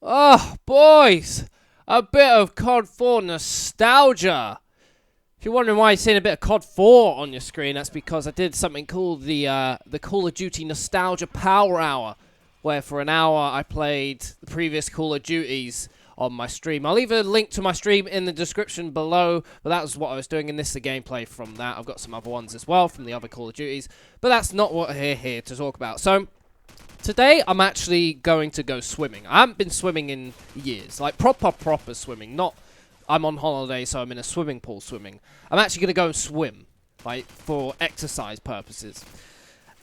Oh, boys, a bit of COD 4 nostalgia. If you're wondering why you're seeing a bit of COD 4 on your screen, that's because I did something called the Call of Duty Nostalgia Power Hour, where for an hour I played the previous Call of Duties on my stream. I'll leave a link to my stream in the description below, but that was what I was doing, and this is the gameplay from that. I've got some other ones as well from the other Call of Duties, but that's not what we're here to talk about. So, today, I'm actually going to go swimming. I haven't been swimming in years. Like, proper swimming. Not, I'm on holiday, so I'm in a swimming pool swimming. I'm actually going to go and swim, like, for exercise purposes.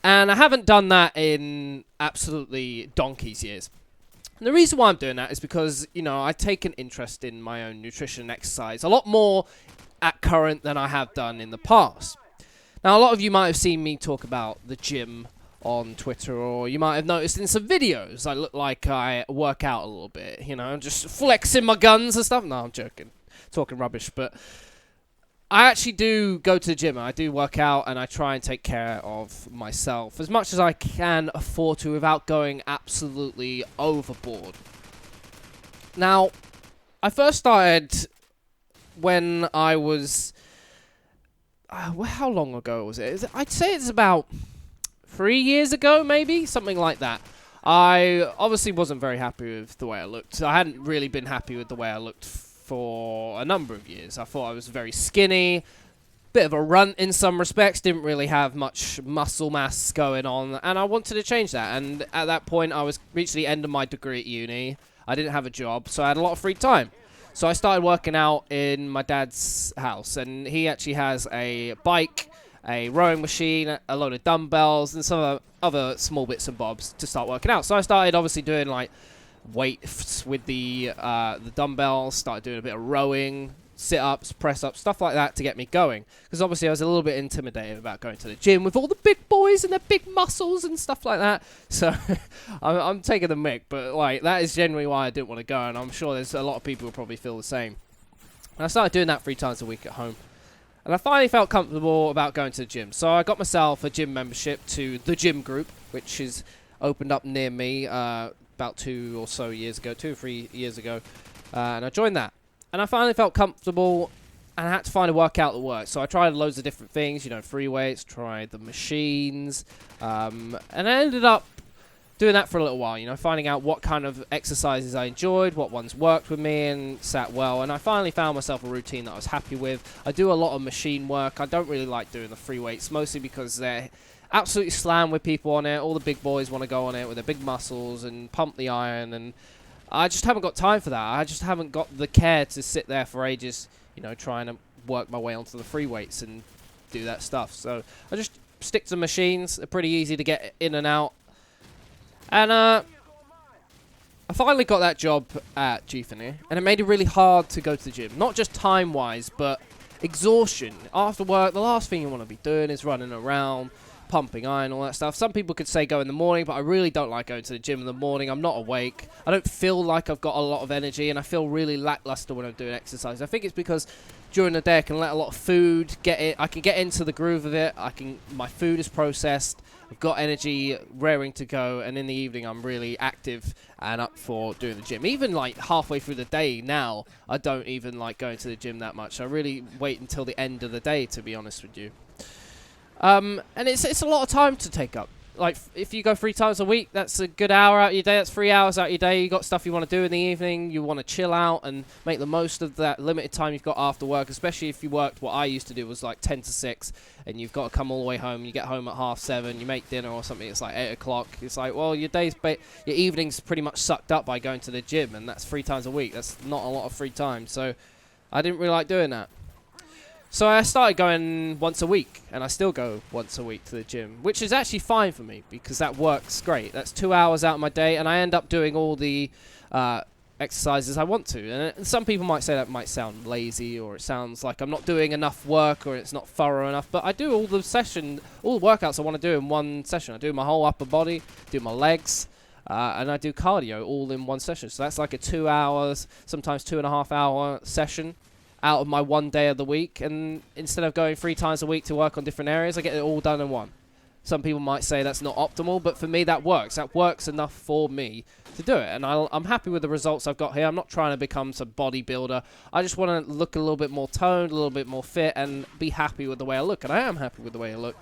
And I haven't done that in absolutely donkey's years. And the reason why I'm doing that is because, you know, I take an interest in my own nutrition and exercise a lot more at current than I have done in the past. Now, a lot of you might have seen me talk about the gym on Twitter, or you might have noticed in some videos I look like I work out a little bit, you know, just flexing my guns and stuff. No, I'm joking. Talking rubbish, but I actually do go to the gym. I do work out, and I try and take care of myself as much as I can afford to without going absolutely overboard. Now, I first started when I was... how long ago was it? I'd say it's about 3 years ago, maybe? Something like that. I obviously wasn't very happy with the way I looked. I hadn't really been happy with the way I looked for a number of years. I thought I was very skinny, bit of a runt in some respects, didn't really have much muscle mass going on, and I wanted to change that. And at that point, I was reached the end of my degree at uni. I didn't have a job, so I had a lot of free time. So I started working out in my dad's house, and he actually has a bike, a rowing machine, a load of dumbbells, and some other small bits and bobs to start working out. So I started obviously doing like weights with the dumbbells, started doing a bit of rowing, sit-ups, press-ups, stuff like that to get me going. Because obviously I was a little bit intimidated about going to the gym with all the big boys and their big muscles and stuff like that. So I'm taking the mick, but like that is generally why I didn't want to go, and I'm sure there's a lot of people who probably feel the same. And I started doing that 3 times a week at home. And I finally felt comfortable about going to the gym. So I got myself a gym membership to the gym group, which is opened up near me about 2 or 3 years ago. And I joined that. And I finally felt comfortable, and I had to find a workout that worked. So I tried loads of different things, you know, free weights, tried the machines. And I ended up doing that for a little while, you know, finding out what kind of exercises I enjoyed, what ones worked with me and sat well, and I finally found myself a routine that I was happy with. I do a lot of machine work. I don't really like doing the free weights, mostly because they're absolutely slammed with people on it. All the big boys want to go on it with their big muscles and pump the iron, and I just haven't got time for that. I just haven't got the care to sit there for ages, you know, trying to work my way onto the free weights and do that stuff. So I just stick to the machines. They're pretty easy to get in and out. And I finally got that job at G-Finny, and it made it really hard to go to the gym. Not just time-wise, but exhaustion. After work, the last thing you want to be doing is running around, pumping iron, all that stuff. Some people could say go in the morning, but I really don't like going to the gym in the morning. I'm not awake. I don't feel like I've got a lot of energy, and I feel really lackluster when I'm doing exercise. I think it's because during the day I can let a lot of food get in. I can get into the groove of it. My food is processed. I've got energy raring to go, and in the evening I'm really active and up for doing the gym. Even like halfway through the day now, I don't even like going to the gym that much. I really wait until the end of the day, to be honest with you. And it's a lot of time to take up. Like, if you go 3 times a week, that's a good hour out of your day. That's 3 hours out of your day. You got stuff you want to do in the evening. You want to chill out and make the most of that limited time you've got after work, especially if you worked, what I used to do was like 10 to 6, and you've got to come all the way home. You get home at 7:30, you make dinner or something, it's like 8 o'clock. It's like, well, your evening's pretty much sucked up by going to the gym, and that's 3 times a week. That's not a lot of free time, so I didn't really like doing that. So I started going once a week, and I still go once a week to the gym, which is actually fine for me because that works great. That's 2 hours out of my day, and I end up doing all the exercises I want to. And some people might say that might sound lazy, or it sounds like I'm not doing enough work, or it's not thorough enough, but I do all the workouts I want to do in one session. I do my whole upper body, do my legs, and I do cardio all in one session. So that's like a 2 hours, sometimes 2.5 hour session out of my one day of the week, and instead of going 3 times a week to work on different areas, I get it all done in one. Some people might say that's not optimal, but for me that works. That works enough for me to do it, and I'm happy with the results I've got here. I'm not trying to become some bodybuilder. I just want to look a little bit more toned, a little bit more fit, and be happy with the way I look, and I am happy with the way I look,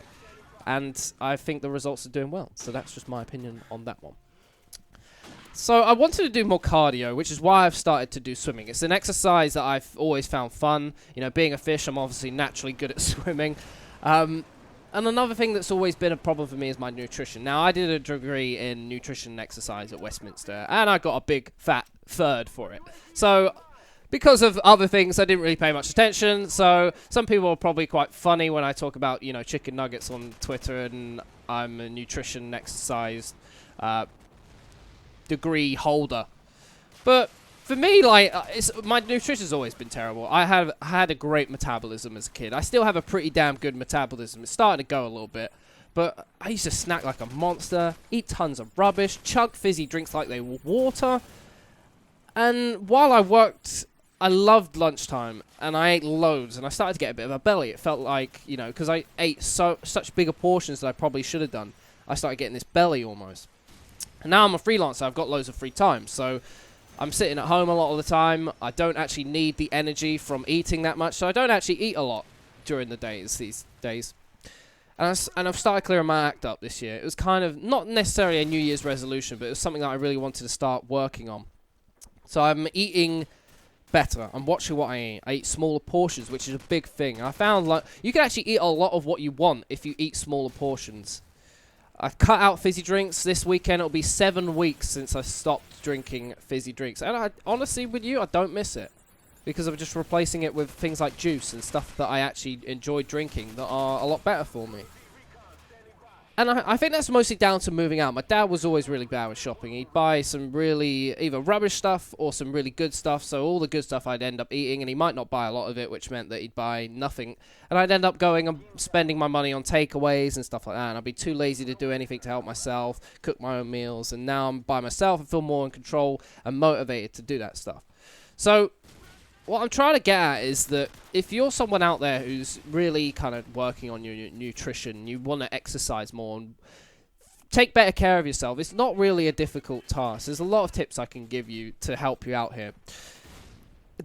and I think the results are doing well. So that's just my opinion on that one. So I wanted to do more cardio, which is why I've started to do swimming. It's an exercise that I've always found fun. You know, being a fish, I'm obviously naturally good at swimming. And another thing that's always been a problem for me is my nutrition. Now, I did a degree in nutrition and exercise at Westminster, and I got a big fat third for it. So because of other things, I didn't really pay much attention. So some people are probably quite funny when I talk about, you know, chicken nuggets on Twitter, and I'm a nutrition and exercise degree holder. But for me, like, my nutrition's always been terrible. I had a great metabolism as a kid. I still have a pretty damn good metabolism. It's starting to go a little bit. But I used to snack like a monster, eat tons of rubbish, chug fizzy drinks like they were water. And while I worked, I loved lunchtime, and I ate loads, and I started to get a bit of a belly. It felt like, you know, because I ate such bigger portions that I probably should have done, I started getting this belly almost. And now I'm a freelancer. I've got loads of free time, so I'm sitting at home a lot of the time. I don't actually need the energy from eating that much, so I don't actually eat a lot during the days these days. And I've started clearing my act up this year. It was kind of not necessarily a New Year's resolution, but it was something that I really wanted to start working on. So I'm eating better. I'm watching what I eat. I eat smaller portions, which is a big thing. I found like you can actually eat a lot of what you want if you eat smaller portions. I've cut out fizzy drinks this weekend. It'll be 7 weeks since I stopped drinking fizzy drinks. And I honestly, with you, I don't miss it. Because I'm just replacing it with things like juice and stuff that I actually enjoy drinking that are a lot better for me. And I think that's mostly down to moving out. My dad was always really bad with shopping. He'd buy some really either rubbish stuff or some really good stuff. So all the good stuff I'd end up eating, and he might not buy a lot of it, which meant that he'd buy nothing. And I'd end up going and spending my money on takeaways and stuff like that. And I'd be too lazy to do anything to help myself, cook my own meals. And now I'm by myself and feel more in control and motivated to do that stuff. So what I'm trying to get at is that if you're someone out there who's really kind of working on your nutrition, you want to exercise more and take better care of yourself, it's not really a difficult task. There's a lot of tips I can give you to help you out here.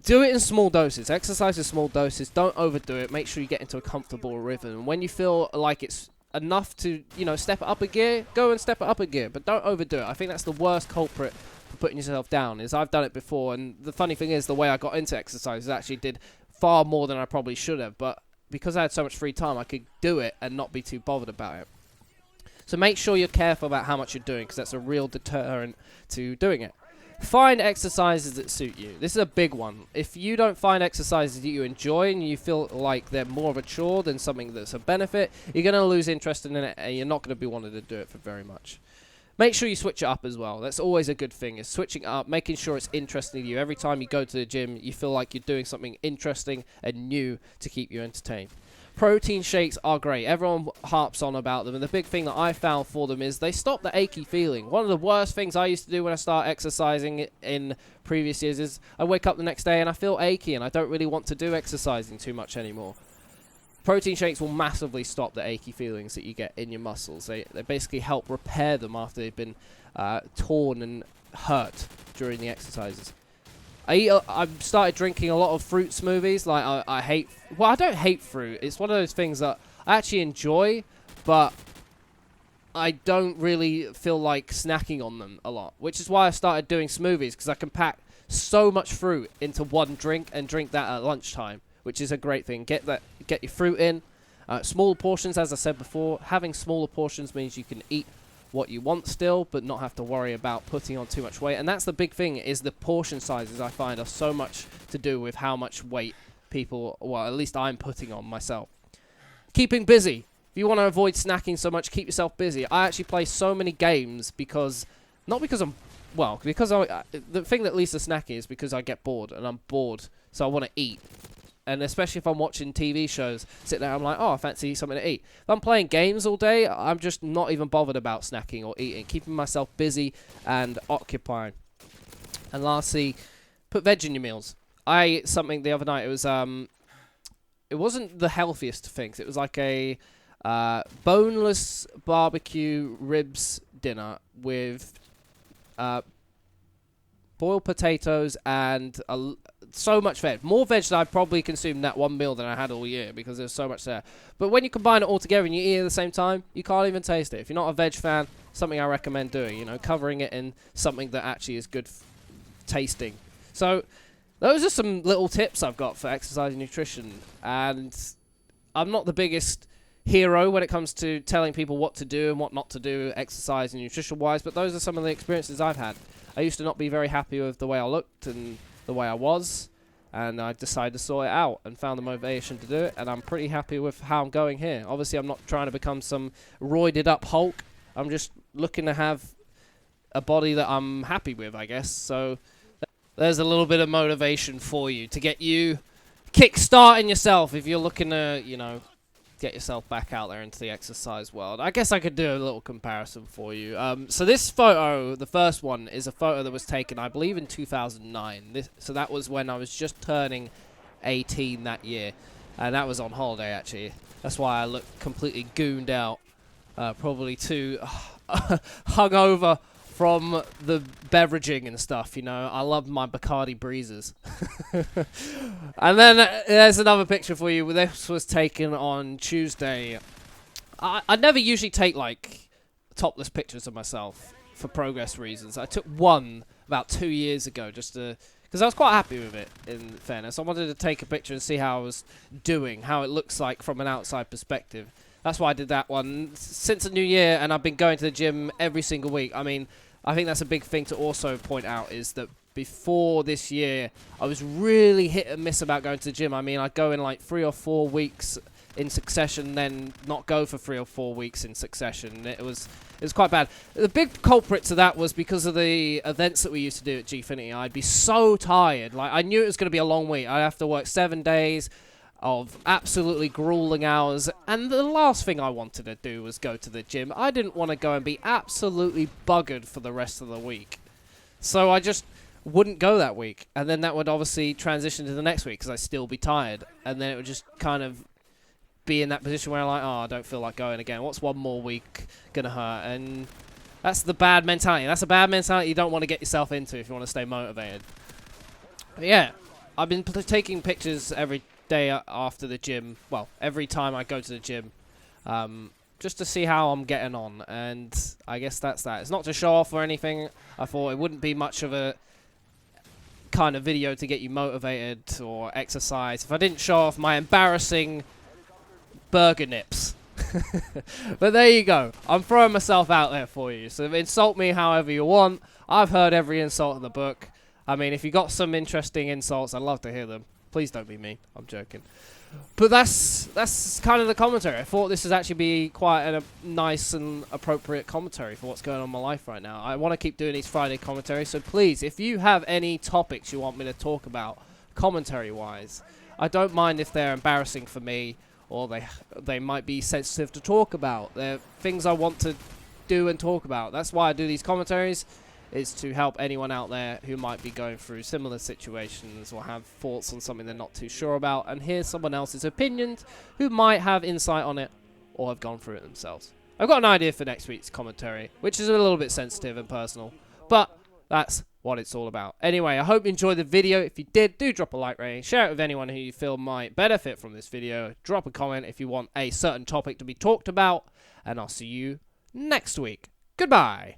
Do it in small doses. Exercise in small doses. Don't overdo it. Make sure you get into a comfortable rhythm. And when you feel like it's enough to, you know, step it up a gear, go and step it up a gear. But don't overdo it. I think that's the worst culprit for putting yourself down. Is I've done it before, and the funny thing is the way I got into exercise actually did far more than I probably should have, but because I had so much free time I could do it and not be too bothered about it. So make sure you're careful about how much you're doing, because that's a real deterrent to doing it. Find exercises that suit you. This is a big one. If you don't find exercises that you enjoy and you feel like they're more of a chore than something that's a benefit, you're going to lose interest in it and you're not going to be wanting to do it for very much. Make sure you switch it up as well. That's always a good thing, is switching it up, making sure it's interesting to you. Every time you go to the gym, you feel like you're doing something interesting and new to keep you entertained. Protein shakes are great. Everyone harps on about them, and the big thing that I found for them is they stop the achy feeling. One of the worst things I used to do when I started exercising in previous years is I wake up the next day and I feel achy and I don't really want to do exercising too much anymore. Protein shakes will massively stop the achy feelings that you get in your muscles. They basically help repair them after they've been torn and hurt during the exercises. I've started drinking a lot of fruit smoothies. Like I don't hate fruit. It's one of those things that I actually enjoy, but I don't really feel like snacking on them a lot. Which is why I started doing smoothies, because I can pack so much fruit into one drink and drink that at lunchtime, which is a great thing. Get your fruit in. Smaller portions, as I said before. Having smaller portions means you can eat what you want still, but not have to worry about putting on too much weight. And that's the big thing, is the portion sizes I find are so much to do with how much weight people, well, at least I'm putting on myself. Keeping busy. If you want to avoid snacking so much, keep yourself busy. I actually play so many games because the thing that leads to snacking is because I get bored, and I'm bored, so I want to eat. And especially if I'm watching TV shows, sit there, I'm like, oh, I fancy something to eat. If I'm playing games all day, I'm just not even bothered about snacking or eating, keeping myself busy and occupying. And lastly, put veg in your meals. I ate something the other night. It wasn't the healthiest of things. It was like a boneless barbecue ribs dinner with boiled potatoes and so much veg. More veg than I probably consumed that one meal than I had all year because there's so much there. But when you combine it all together and you eat it at the same time, you can't even taste it. If you're not a veg fan, something I recommend doing, you know, covering it in something that actually is good tasting. So those are some little tips I've got for exercise and nutrition. And I'm not the biggest hero when it comes to telling people what to do and what not to do exercise and nutrition wise, but those are some of the experiences I've had. I used to not be very happy with the way I looked and the way I was, and I decided to sort it out and found the motivation to do it, and I'm pretty happy with how I'm going here. Obviously, I'm not trying to become some roided up Hulk. I'm just looking to have a body that I'm happy with, I guess. So there's a little bit of motivation for you to get you kick-starting yourself if you're looking to, you know, get yourself back out there into the exercise world. I guess I could do a little comparison for you. So this photo, the first one, is a photo that was taken, I believe, in 2009. So that was when I was just turning 18 that year. And that was on holiday, actually. That's why I look completely gooned out. Probably too hungover from the beveraging and stuff, you know. I love my Bacardi breezes. And then there's another picture for you. This was taken on Tuesday. I never usually take, like, topless pictures of myself for progress reasons. I took one about 2 years ago just to... because I was quite happy with it, in fairness. I wanted to take a picture and see how I was doing, how it looks like from an outside perspective. That's why I did that one. Since the new year, and I've been going to the gym every single week. I mean, I think that's a big thing to also point out is that before this year, I was really hit and miss about going to the gym. I mean, I'd go in like 3 or 4 weeks in succession, then not go for 3 or 4 weeks in succession. It was quite bad. The big culprit to that was because of the events that we used to do at Gfinity. I'd be so tired. Like, I knew it was going to be a long week. I'd have to work 7 days of absolutely grueling hours, and the last thing I wanted to do was go to the gym. I didn't want to go and be absolutely buggered for the rest of the week. So I just wouldn't go that week, and then that would obviously transition to the next week because I'd still be tired, and then it would just kind of be in that position where I'm like, oh, I don't feel like going again. What's one more week gonna hurt? And that's the bad mentality. That's a bad mentality you don't want to get yourself into if you want to stay motivated. But yeah, I've been taking pictures every day after the gym. Well, every time I go to the gym, just to see how I'm getting on. And I guess that's that. It's not to show off or anything. I thought it wouldn't be much of a kind of video to get you motivated or exercise if I didn't show off my embarrassing burger nips. But there you go. I'm throwing myself out there for you. So insult me however you want. I've heard every insult in the book. I mean, if you got some interesting insults, I'd love to hear them. Please don't be mean. I'm joking. But that's kind of the commentary. I thought this would actually be quite a nice and appropriate commentary for what's going on in my life right now. I want to keep doing these Friday commentaries, so please, if you have any topics you want me to talk about commentary-wise, I don't mind if they're embarrassing for me or they might be sensitive to talk about. They're things I want to do and talk about. That's why I do these commentaries, is to help anyone out there who might be going through similar situations or have thoughts on something they're not too sure about, and hear someone else's opinions who might have insight on it or have gone through it themselves. I've got an idea for next week's commentary, which is a little bit sensitive and personal, but that's what it's all about. Anyway, I hope you enjoyed the video. If you did, do drop a like rating, share it with anyone who you feel might benefit from this video, drop a comment if you want a certain topic to be talked about, and I'll see you next week. Goodbye!